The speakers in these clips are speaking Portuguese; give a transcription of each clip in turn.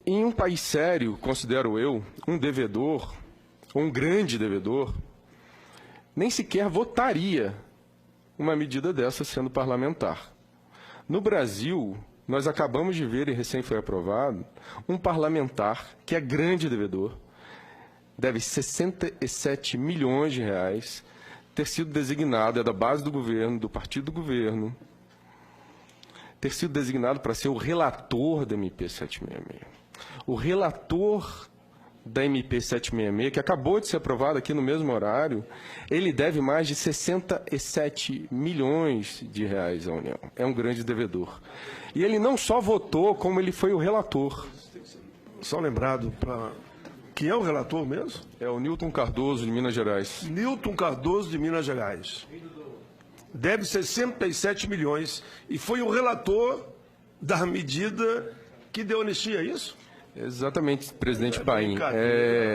Em um país sério, considero eu, um devedor, ou um grande devedor, nem sequer votaria uma medida dessa sendo parlamentar. No Brasil, nós acabamos de ver, e recém foi aprovado, um parlamentar que é grande devedor, deve 67 milhões de reais, ter sido designado, é da base do governo, do partido do governo, ter sido designado para ser o relator da MP 766. O relator da MP 766, que acabou de ser aprovado aqui no mesmo horário, ele deve mais de 67 milhões de reais à União. É um grande devedor. E ele não só votou, como ele foi o relator. Só lembrado para... Quem é o relator mesmo? É o Newton Cardoso, de Minas Gerais. Newton Cardoso, de Minas Gerais. Deve 67 milhões e foi o relator da medida que deu anistia, é isso? Exatamente, presidente Paim.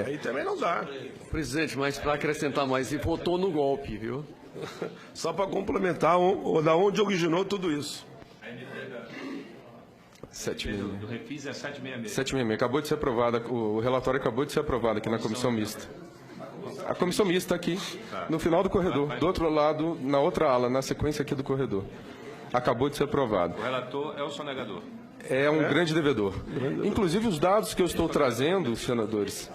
Aí também não dá. Presidente, mas para acrescentar mais, ele votou no golpe, viu? Só para complementar, da onde originou tudo isso. 766. Do Refis é 766. 766. Acabou de ser aprovada, o relatório acabou de ser aprovado aqui na comissão mista. A comissão mista aqui, no final do corredor, do outro lado, na outra ala, na sequência aqui do corredor. Acabou de ser aprovado. O relator é o sonegador. É um grande devedor. Inclusive, os dados que eu estou trazendo, senadores,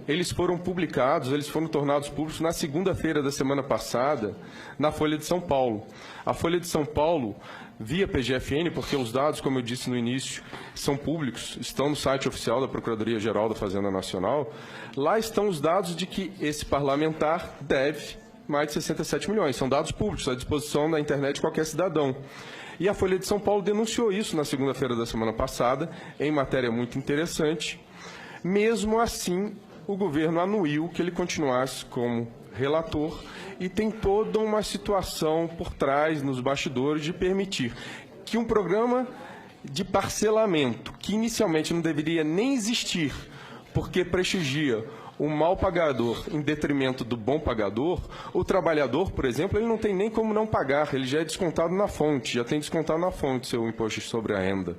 eles foram publicados, eles foram tornados públicos na segunda-feira da semana passada, na Folha de São Paulo. A Folha de São Paulo, via PGFN, porque os dados, como eu disse no início, são públicos, estão no site oficial da Procuradoria-Geral da Fazenda Nacional, lá estão os dados de que esse parlamentar deve mais de 67 milhões. São dados públicos, à disposição da internet de qualquer cidadão. E a Folha de São Paulo denunciou isso na segunda-feira da semana passada, em matéria muito interessante. Mesmo assim, o governo anuiu que ele continuasse como relator e tem toda uma situação por trás, nos bastidores, de permitir que um programa de parcelamento, que inicialmente não deveria nem existir, porque prestigia o mal pagador em detrimento do bom pagador, o trabalhador, por exemplo, ele não tem nem como não pagar, ele já é descontado na fonte, já tem descontado na fonte seu imposto sobre a renda.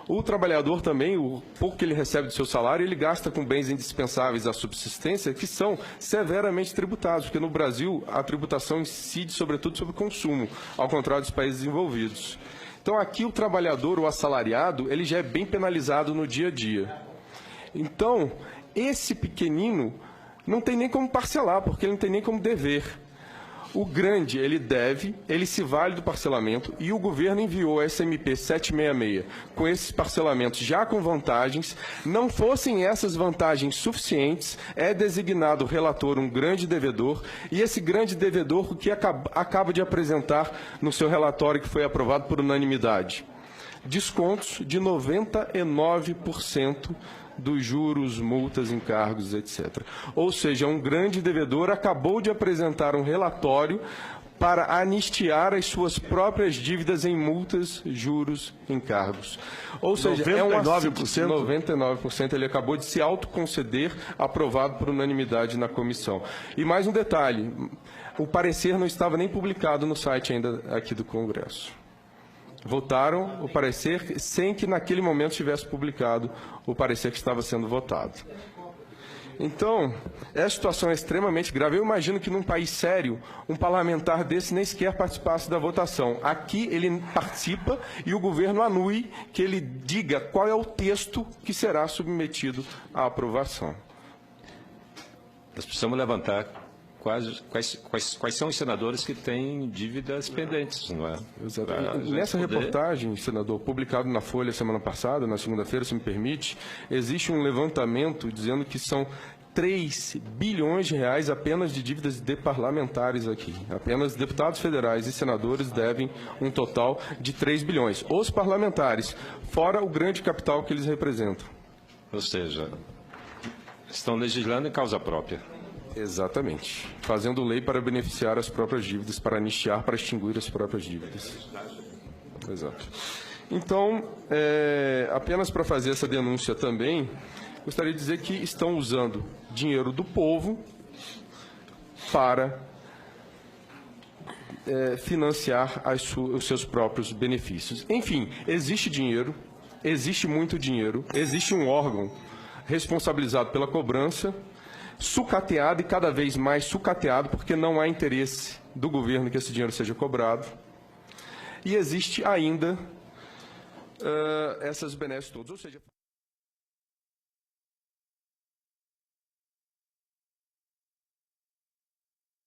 O trabalhador também, o pouco que ele recebe do seu salário, ele gasta com bens indispensáveis à subsistência, que são severamente tributados, porque no Brasil a tributação incide sobretudo sobre o consumo, ao contrário dos países desenvolvidos. Então aqui o trabalhador, o assalariado, ele já é bem penalizado no dia a dia. Então, esse pequenino não tem nem como parcelar, porque ele não tem nem como dever. O grande, ele deve, ele se vale do parcelamento, e o governo enviou a SMP 766 com esses parcelamentos já com vantagens. Não fossem essas vantagens suficientes, é designado o relator um grande devedor, e esse grande devedor, o que acaba de apresentar no seu relatório que foi aprovado por unanimidade? Descontos de 99% dos juros, multas, encargos, etc. Ou seja, um grande devedor acabou de apresentar um relatório para anistiar as suas próprias dívidas em multas, juros, encargos. Ou seja, 99%? 99% ele acabou de se autoconceder, aprovado por unanimidade na comissão. E mais um detalhe, o parecer não estava nem publicado no site ainda aqui do Congresso. Votaram o parecer sem que naquele momento tivesse publicado o parecer que estava sendo votado. Então, essa situação é extremamente grave. Eu imagino que num país sério, um parlamentar desse nem sequer participasse da votação. Aqui ele participa e o governo anui que ele diga qual é o texto que será submetido à aprovação. Nós precisamos levantar quais são os senadores que têm dívidas pendentes, não é? Exatamente. Nessa reportagem, senador, publicado na Folha semana passada, na segunda-feira, se me permite, existe um levantamento dizendo que são 3 bilhões de reais apenas de dívidas de parlamentares aqui. Apenas deputados federais e senadores devem um total de 3 bilhões. Os parlamentares, fora o grande capital que eles representam. Ou seja, estão legislando em causa própria. Exatamente. Fazendo lei para beneficiar as próprias dívidas, para anistiar, para extinguir as próprias dívidas. Exato. Então, apenas para fazer essa denúncia também, gostaria de dizer que estão usando dinheiro do povo para financiar os seus próprios benefícios. Enfim, existe dinheiro, existe muito dinheiro, existe um órgão responsabilizado pela cobrança, sucateado e cada vez mais sucateado, porque não há interesse do governo que esse dinheiro seja cobrado. E existe ainda essas benesses todas, ou seja...